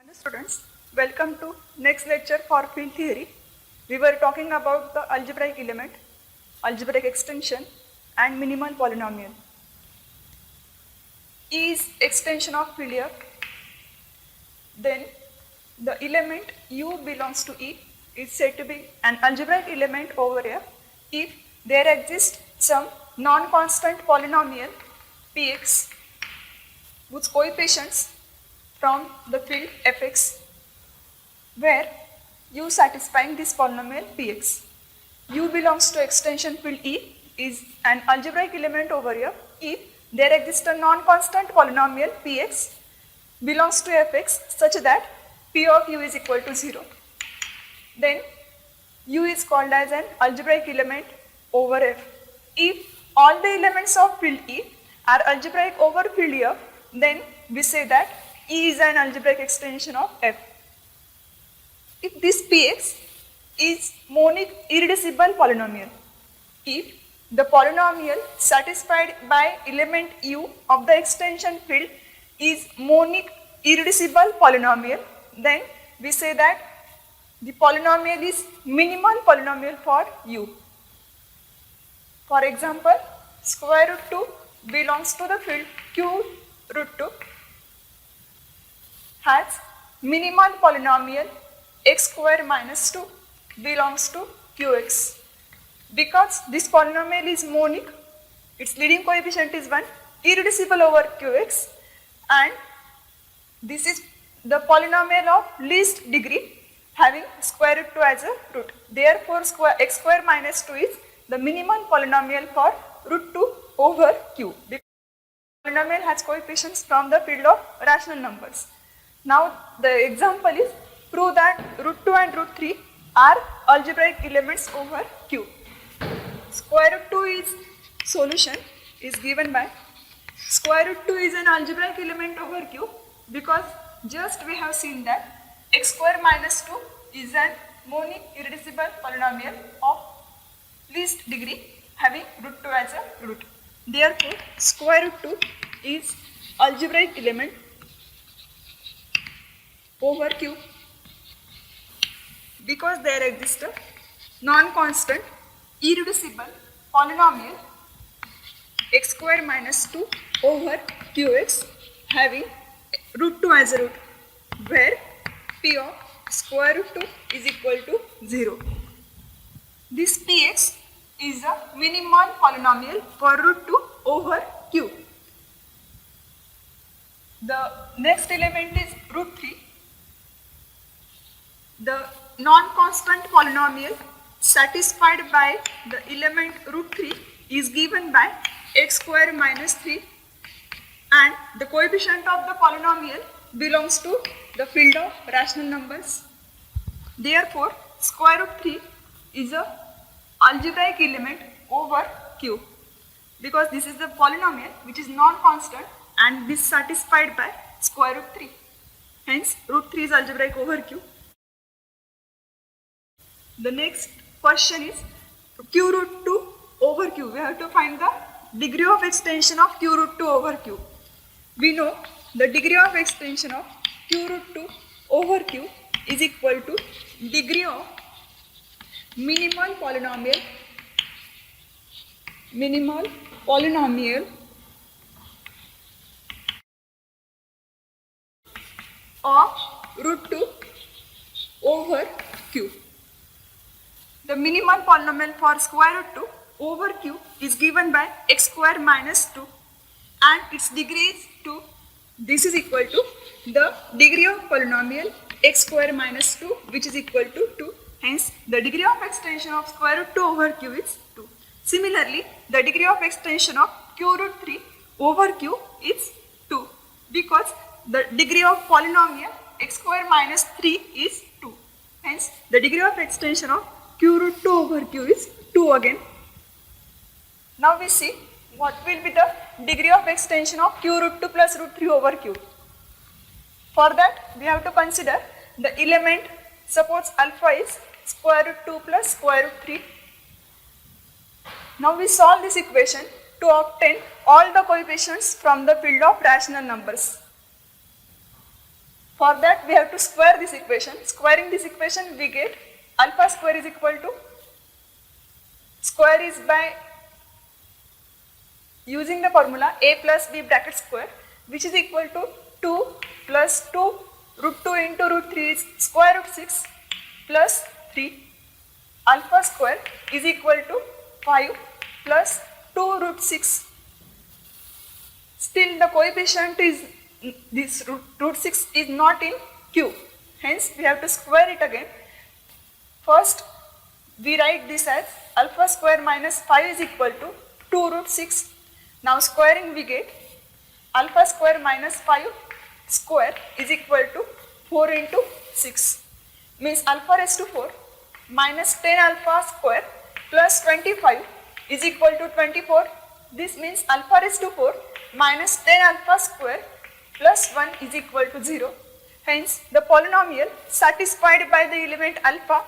Hello students, welcome to next lecture for field theory. We were talking about the algebraic element, algebraic extension and minimal polynomial. E is extension of field F. Then the element U belongs to E is said to be an algebraic element over F if there exists some non-constant polynomial Px whose coefficients from the field Fx where U satisfying this polynomial Px. U belongs to extension field E is an algebraic element over here if there exists a non-constant polynomial Px belongs to Fx such that P of U is equal to 0. Then U is called as an algebraic element over F. If all the elements of field E are algebraic over field F, then we say that E is an algebraic extension of F. If this Px is monic irreducible polynomial, if the polynomial satisfied by element U of the extension field is monic irreducible polynomial, then we say that the polynomial is minimal polynomial for U. For example, square root 2 belongs to the field Q root 2 has minimal polynomial x square minus 2 belongs to Qx. Because this polynomial is monic, its leading coefficient is 1, irreducible over Qx, and this is the polynomial of least degree having square root 2 as a root. Therefore, x square minus 2 is the minimal polynomial for root 2 over Q. The polynomial has coefficients from the field of rational numbers. Now, the example is prove that root 2 and root 3 are algebraic elements over Q. Square root 2 is solution is given by square root 2 is an algebraic element over Q because just we have seen that x square minus 2 is an monic irreducible polynomial of least degree having root 2 as a root. Therefore, square root 2 is algebraic element over Q because there exists a non-constant irreducible polynomial x square minus 2 over Qx having root 2 as a root where P of square root 2 is equal to 0. This Px is a minimal polynomial for root 2 over Q. The next element is root 3. The non-constant polynomial satisfied by the element root 3 is given by x square minus 3 and the coefficient of the polynomial belongs to the field of rational numbers. Therefore, square root 3 is a algebraic element over Q because this is the polynomial which is non-constant and this satisfied by square root 3. Hence, root 3 is algebraic over Q. The next question is Q root 2 over Q. We have to find the degree of extension of Q root 2 over Q. We know the degree of extension of Q root 2 over Q is equal to degree of minimal polynomial of root 2 over Q. The minimal polynomial for square root 2 over Q is given by x square minus 2 and its degree is 2. This is equal to the degree of polynomial x square minus 2 which is equal to 2. Hence, the degree of extension of square root 2 over Q is 2. Similarly, the degree of extension of Q root 3 over Q is 2 because the degree of polynomial x square minus 3 is 2. Hence, the degree of extension of Q root 2 over Q is 2 again. Now we see what will be the degree of extension of Q root 2 plus root 3 over Q. For that, we have to consider the element, suppose alpha is square root 2 plus square root 3. Now we solve this equation to obtain all the coefficients from the field of rational numbers. For that we have to square this equation. Squaring this equation we get alpha square is equal to, square is by using the formula a plus b bracket square, which is equal to 2 plus 2 root 2 into root 3 is square root 6 plus 3. Alpha square is equal to 5 plus 2 root 6. Still the coefficient is, this root 6 is not in Q. Hence we have to square it again. First we write this as alpha square minus 5 is equal to 2 root 6. Now squaring we get alpha square minus 5 square is equal to 4 into 6. Means alpha raised to 4 minus 10 alpha square plus 25 is equal to 24. This means alpha raised to 4 minus 10 alpha square plus 1 is equal to 0. Hence the polynomial satisfied by the element alpha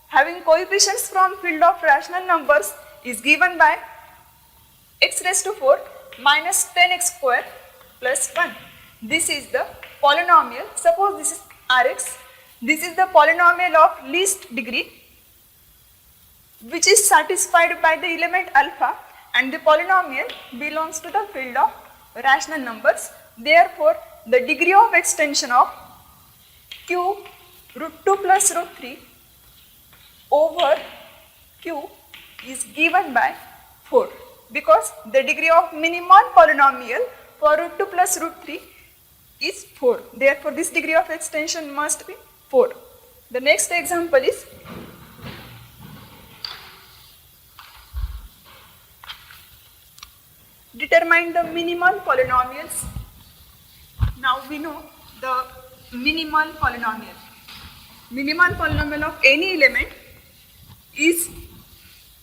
having coefficients from field of rational numbers is given by x raised to 4 minus 10x square plus 1. This is the polynomial. Suppose this is Rx. This is the polynomial of least degree which is satisfied by the element alpha, and the polynomial belongs to the field of rational numbers. Therefore, the degree of extension of q root 2 plus root 3 over q is given by 4, because the degree of minimal polynomial for root 2 plus root 3 is 4. Therefore, this degree of extension must be 4. The next example is determine the minimal polynomials. Now we know the minimal polynomial. Minimal polynomial of any element is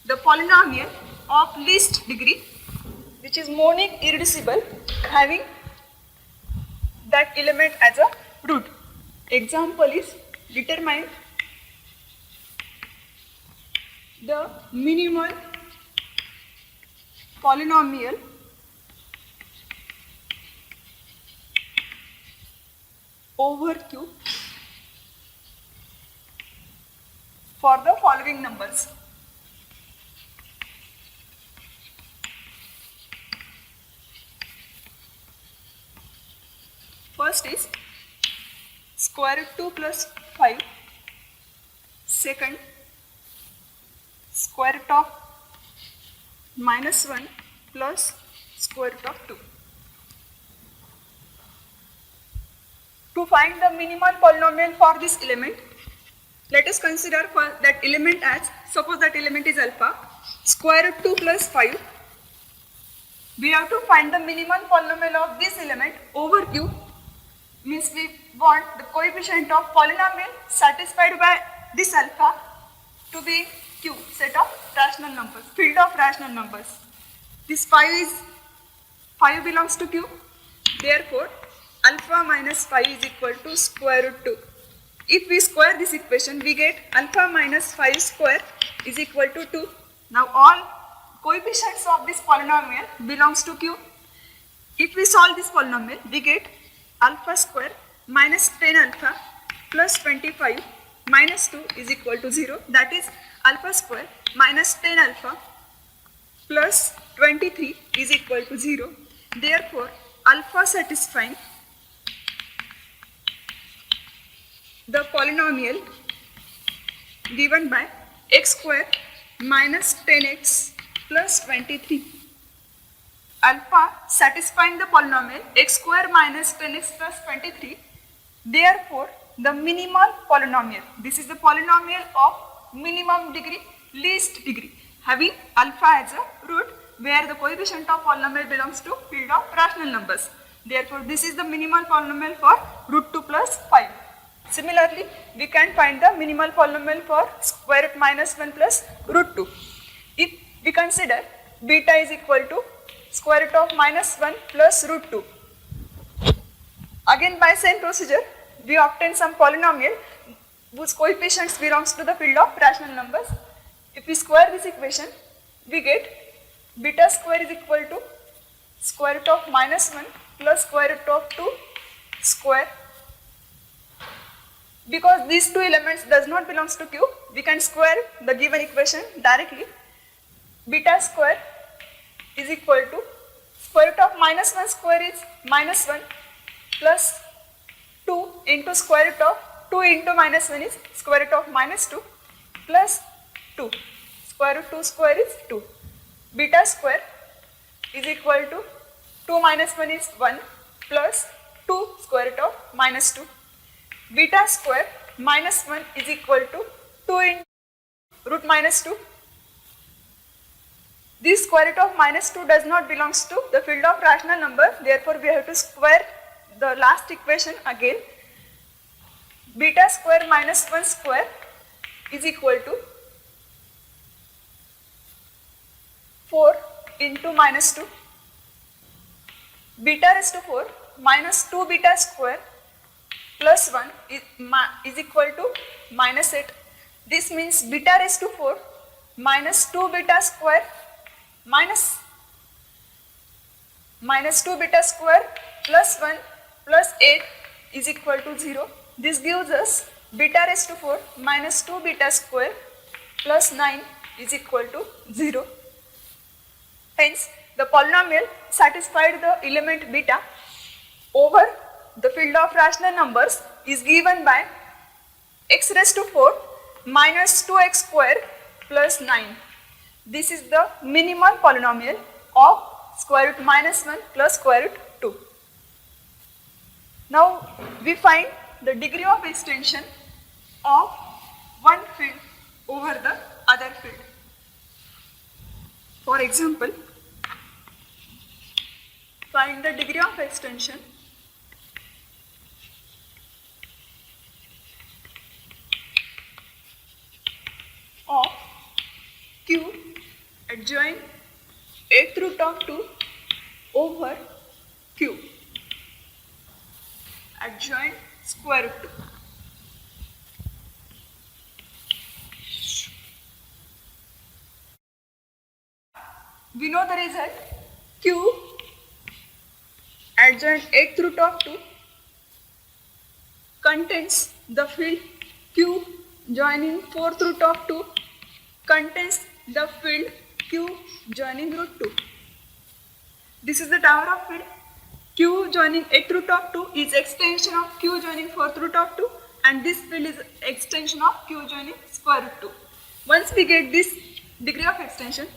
the polynomial of least degree which is monic irreducible having that element as a root. Example is determine the minimal polynomial over Q for the following numbers. First is square root 2 plus 5. Second, square root of minus 1 plus square root of 2. To find the minimal polynomial for this element, let us consider for that element as, suppose that element is alpha, square root 2 plus 5. We have to find the minimal polynomial of this element over Q. Means we want the coefficient of polynomial satisfied by this alpha to be Q, set of rational numbers, field of rational numbers. This 5 belongs to Q. Therefore, alpha minus 5 is equal to square root 2. If we square this equation, we get alpha minus 5 square is equal to 2. Now all coefficients of this polynomial belongs to Q. If we solve this polynomial, we get alpha square minus 10 alpha plus 25 minus 2 is equal to 0. That is alpha square minus 10 alpha plus 23 is equal to 0. Therefore, alpha satisfying the polynomial given by x square minus 10x plus 23. Alpha satisfying the polynomial x square minus 10x plus 23. Therefore, the minimal polynomial. This is the polynomial of minimum degree, least degree, having alpha as a root, where the coefficient of polynomial belongs to field of rational numbers. Therefore, this is the minimal polynomial for root 2 plus 5. Similarly, we can find the minimal polynomial for square root minus 1 plus root 2. If we consider beta is equal to square root of minus 1 plus root 2. Again, by same procedure, we obtain some polynomial whose coefficients belongs to the field of rational numbers. If we square this equation, we get beta square is equal to square root of minus 1 plus square root of 2 square Because these two elements does not belongs to Q, we can square the given equation directly. Beta square is equal to square root of minus 1 square is minus 1 plus 2 into square root of 2 into minus 1 is square root of minus 2 plus 2. Square root 2 square is 2. Beta square is equal to 2 minus 1 is 1 plus 2 square root of minus 2. Beta square minus 1 is equal to 2 into root minus 2. This square root of minus 2 does not belongs to the field of rational number. Therefore, we have to square the last equation again. Beta square minus 1 square is equal to 4 into minus 2. Beta raised to 4 minus 2 beta square plus 1 is equal to minus 8. This means beta raised to 4 minus 2 beta square minus 2 beta square plus 1 plus 8 is equal to 0. This gives us beta raised to 4 minus 2 beta square plus 9 is equal to 0. Hence, the polynomial satisfied the element beta over the field of rational numbers is given by x raised to 4 minus 2x square plus 9. This is the minimal polynomial of square root minus 1 plus square root 2. Now, we find the degree of extension of one field over the other field. For example, find the degree of extension of Q adjoint 8th root of 2 over Q adjoint square root 2. We know the result. Q adjoint 8th root of 2 contains the field Q joining 4th root of 2 contains the field Q joining root 2. This is the tower of field. Q joining 8th root of 2 is extension of Q joining 4th root of 2 and this field is extension of Q joining square root 2. Once we get this degree of extension,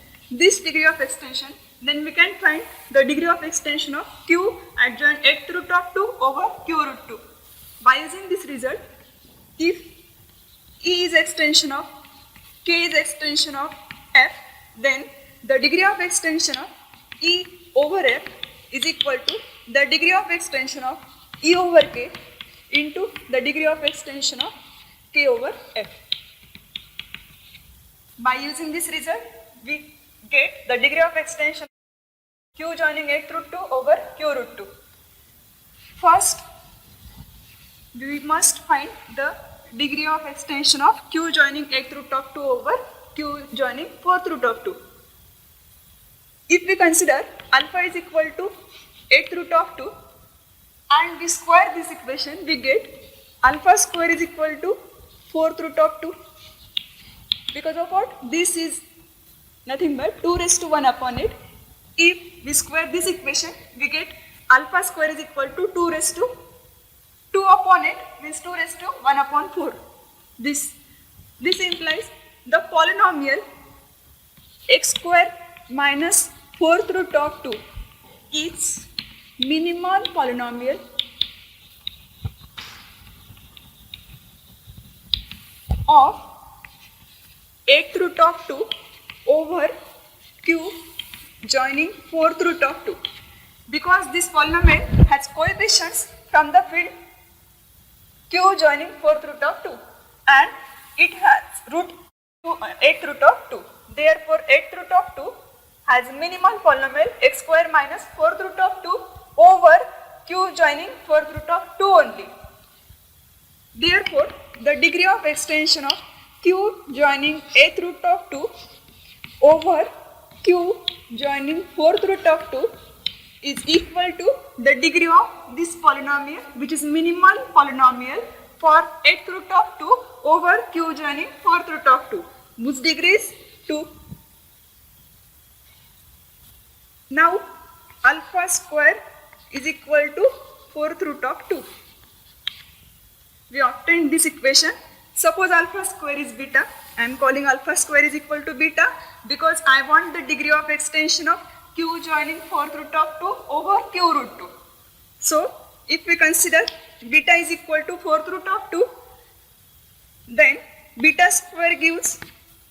then we can find the degree of extension of Q adjoint 8th root of 2 over Q root 2. By using this result, if E is extension of K is extension of F, then the degree of extension of E over F is equal to the degree of extension of E over K into the degree of extension of K over F. By using this result, we get the degree of extension Q joining 8th root 2 over Q root 2. First, we must find the degree of extension of Q joining 8th root of 2 over Q joining 4th root of 2. If we consider alpha is equal to 8th root of 2 and we square this equation, we get alpha square is equal to 4th root of 2. Because of what? This is nothing but 2 raised to 1 upon it. If we square this equation, we get alpha square is equal to 2 raised to 2 upon it means 2 raised to 1 upon 4. This implies the polynomial x square minus 4th root of 2 is minimal polynomial of 8th root of 2 over Q joining 4th root of 2. Because this polynomial has coefficients from the field Q joining 4th root of 2 and it has root 8th root of 2. Therefore, 8th root of 2 has minimal polynomial x square minus 4th root of 2 over Q joining 4th root of 2 only. Therefore, the degree of extension of Q joining 8th root of 2 over Q joining 4th root of 2 is equal to the degree of this polynomial, which is minimal polynomial for 8th root of 2 over q joining 4th root of 2, whose degree is 2. Now alpha square is equal to 4th root of 2. We obtained this equation. Suppose alpha square is beta. I am calling alpha square is equal to beta because I want the degree of extension of q joining 4th root of 2 over q root 2. So if we consider beta is equal to 4th root of 2, then beta square gives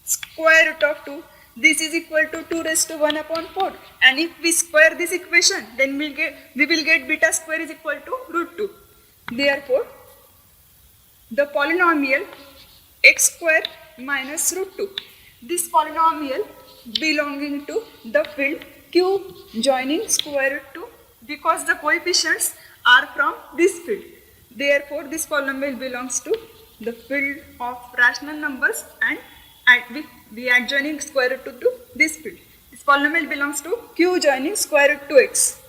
square root of 2. This is equal to 2 raised to 1 upon 4. And if we square this equation, then we will get beta square is equal to root 2. Therefore, the polynomial x square minus root 2. This polynomial belonging to the field q joining square root 2 because the coefficients are from this field. Therefore, this polynomial belongs to the field of rational numbers and we adjoining square root 2 to this field. This polynomial belongs to q joining square root 2x.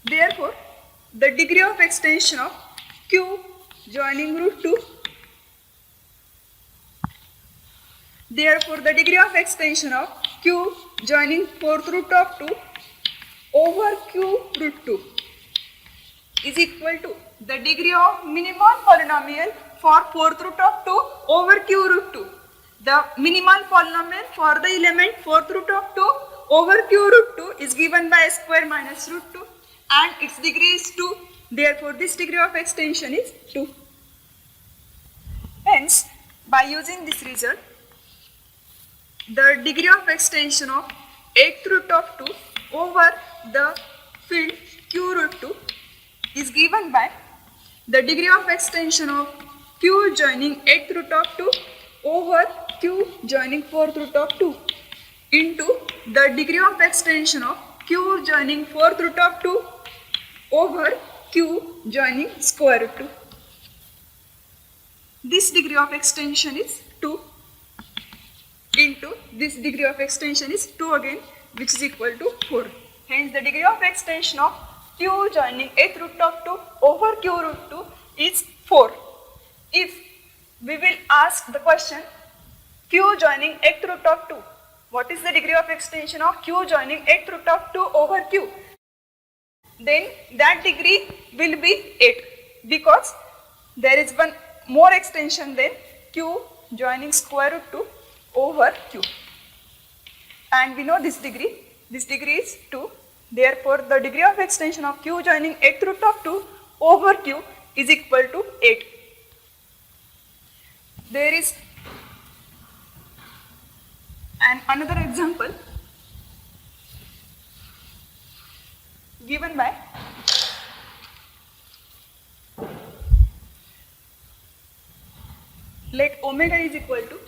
Therefore, the degree of extension of q joining root 2. Therefore, the degree of extension of q joining 4th root of 2 over q root 2 is equal to the degree of minimal polynomial for 4th root of 2 over q root 2. The minimal polynomial for the element 4th root of 2 over q root 2 is given by s square minus root 2 and its degree is 2. Therefore, this degree of extension is 2. Hence, by using this result, the degree of extension of 8th root of 2 over the field q root 2 is given by the degree of extension of q joining 8th root of 2 over q joining 4th root of 2 into the degree of extension of q joining 4th root of 2 over q joining square root 2. This degree of extension is 2 into this degree of extension is 2 again, which is equal to 4. Hence, the degree of extension of q joining 8th root of 2 over q root 2 is 4. If we will ask the question q joining 8th root of 2, what is the degree of extension of q joining 8th root of 2 over q? Then that degree will be 8 because there is one more extension than q joining square root 2 over q. And we know this degree is 2. Therefore, the degree of extension of q joining 8th root of 2 over q is equal to 8. There is another example given by let omega is equal to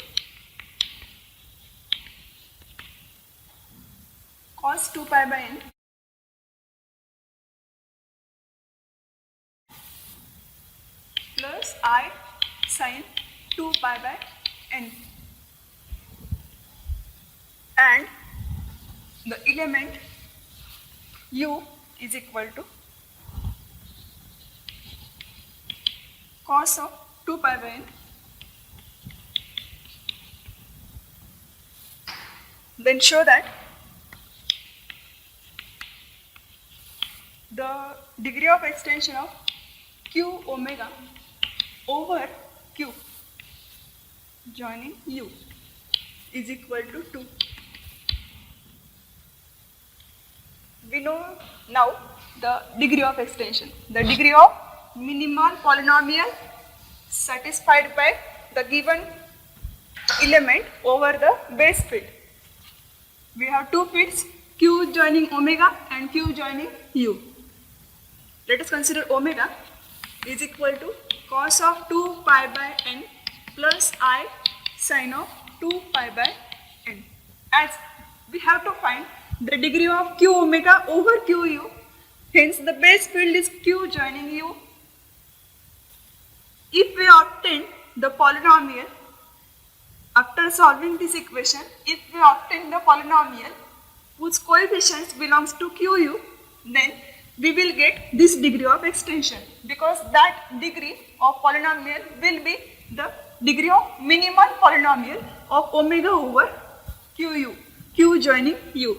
cos 2 pi by n plus I sin 2 pi by n, and the element u is equal to cos of 2 pi by n. Then show that the degree of extension of q omega over q joining u is equal to 2. We know now the degree of extension, the degree of minimal polynomial satisfied by the given element over the base field. We have two fields, q joining omega and q joining u. Let us consider omega is equal to cos of 2 pi by n plus I sin of 2 pi by n. As we have to find the degree of q omega over q u, hence the base field is q joining u. If we obtain the polynomial, after solving this equation, if we obtain the polynomial whose coefficients belongs to q u, then we will get this degree of extension, because that degree of polynomial will be the degree of minimal polynomial of omega over qu, q joining u.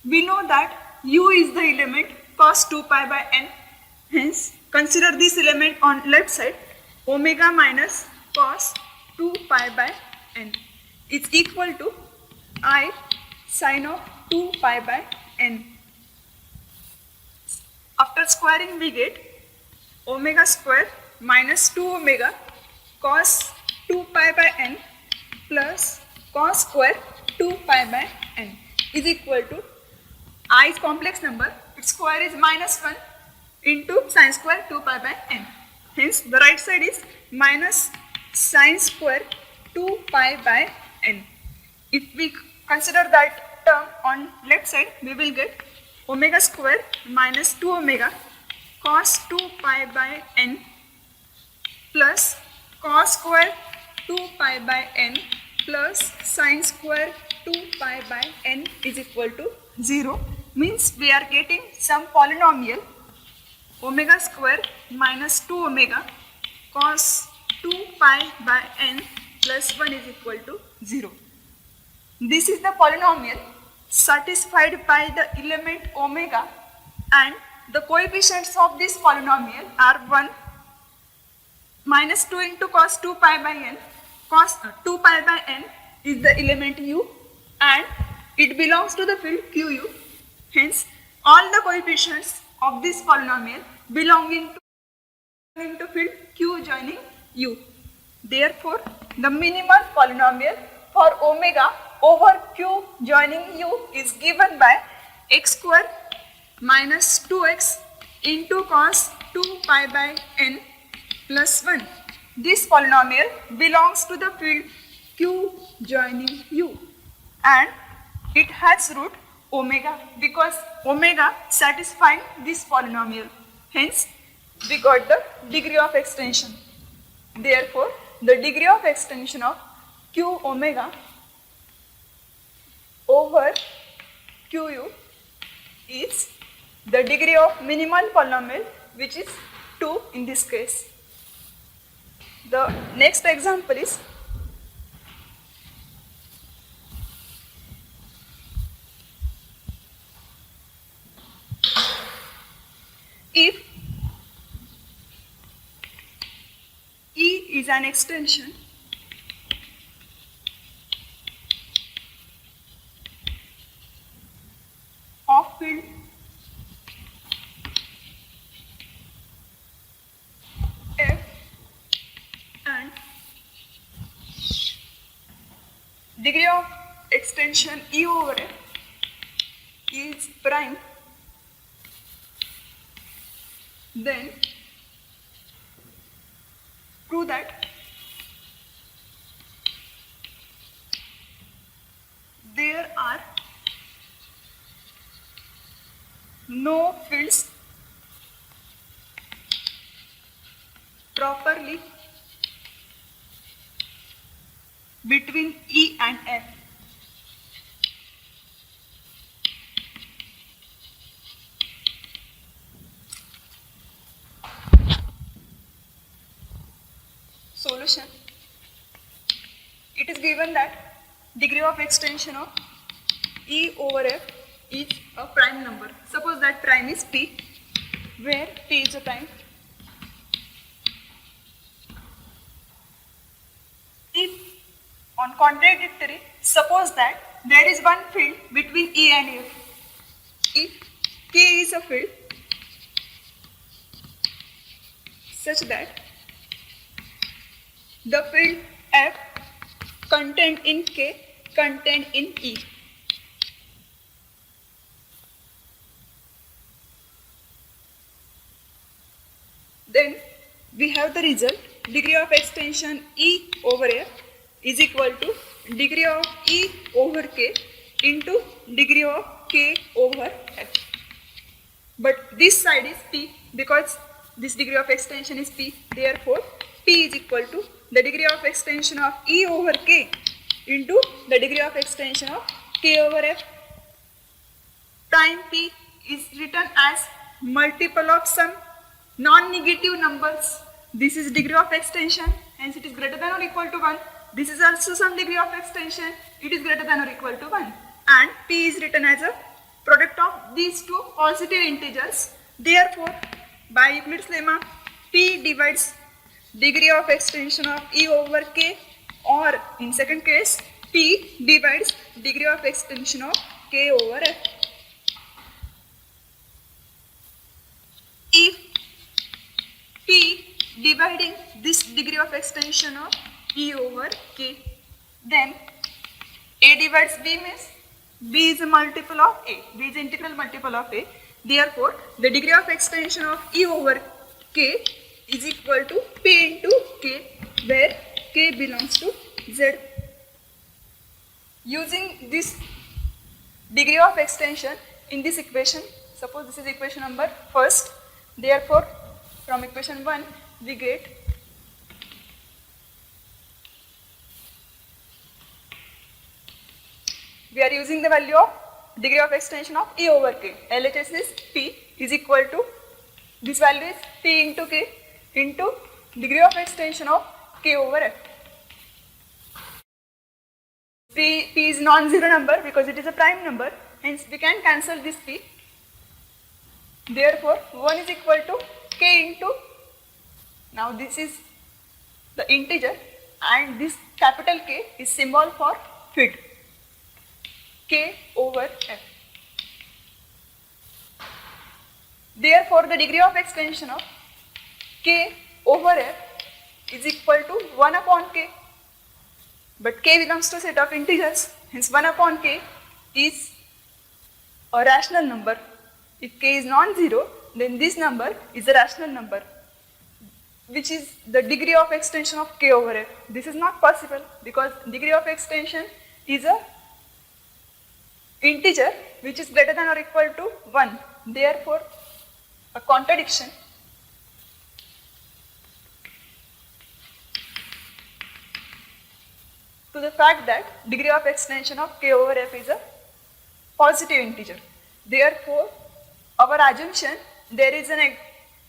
We know that u is the element cos 2 pi by n. Hence, consider this element on left side. Omega minus cos 2 pi by n is equal to I sin of 2 pi by n. After squaring, we get omega square minus 2 omega cos 2 pi by n plus cos square 2 pi by n is equal to I is complex number, its square is minus 1 into sin square 2 pi by n. Hence, the right side is minus sin square 2 pi by n. If we consider that term on left side, we will get omega square minus 2 omega cos 2 pi by n plus cos square 2 pi by n plus sin square 2 pi by n is equal to 0. Means we are getting some polynomial omega square minus 2 omega cos 2 pi by n plus 1 is equal to 0. This is the polynomial satisfied by the element omega, and the coefficients of this polynomial are 1, minus 2 into cos 2 pi by n. Cos 2 pi by n is the element u and it belongs to the field qu. Hence, all the coefficients of this polynomial belonging to field q joining u. Therefore, the minimal polynomial for omega over q joining u is given by x square minus 2x into cos 2 pi by n plus 1. This polynomial belongs to the field q joining u and it has root omega, because omega satisfying this polynomial. Hence, we got the degree of extension. Therefore, the degree of extension of q omega over qu is the degree of minimal polynomial, which is 2 in this case. The next example is if E is an extension of field F and degree of extension E over F is prime, then prove that there are no fields properly between E and F. Solution. It is given that degree of extension of E over F is a prime number. Suppose that prime is P, where P is a prime. If on contradictory, suppose that there is one field between E and F. If K is a field such that the field F contained in K contained in E. Then we have the result, degree of extension E over F is equal to degree of E over K into degree of K over F. But this side is P, because this degree of extension is P. Therefore, P is equal to the degree of extension of E over K into the degree of extension of K over F. Prime P is written as multiple of some non-negative numbers. This is degree of extension, hence it is greater than or equal to 1. This is also some degree of extension, it is greater than or equal to 1. And P is written as a product of these two positive integers. Therefore, by Euclid's lemma, P divides degree of extension of E over K, or in second case, P divides degree of extension of K over F. If P dividing this degree of extension of E over K, then A divides B means B is a multiple of A, B is integral multiple of A. Therefore, the degree of extension of E over K is equal to P into K, where K belongs to Z. Using this degree of extension in this equation, suppose this is equation number first, therefore from equation 1 we get we are using the value of degree of extension of E over K. LHS is P is equal to, this value is P into K into degree of extension of K over F. P is non-zero number because it is a prime number, hence we can cancel this P. Therefore, 1 is equal to K into, now this is the integer and this capital K is symbol for fit, K over F. Therefore, the degree of extension of K over F is equal to 1 upon K. But K belongs to a set of integers, hence 1 upon K is a rational number. If K is non-zero, then this number is a rational number, which is the degree of extension of K over F. This is not possible because degree of extension is a integer which is greater than or equal to 1. Therefore, a contradiction. To the fact that degree of extension of K over F is a positive integer. Therefore, our assumption there is a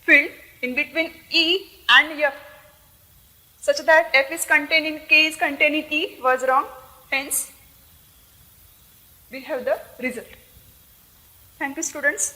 field in between E and F such that F is contained in K is contained in E was wrong. Hence, we have the result. Thank you, students.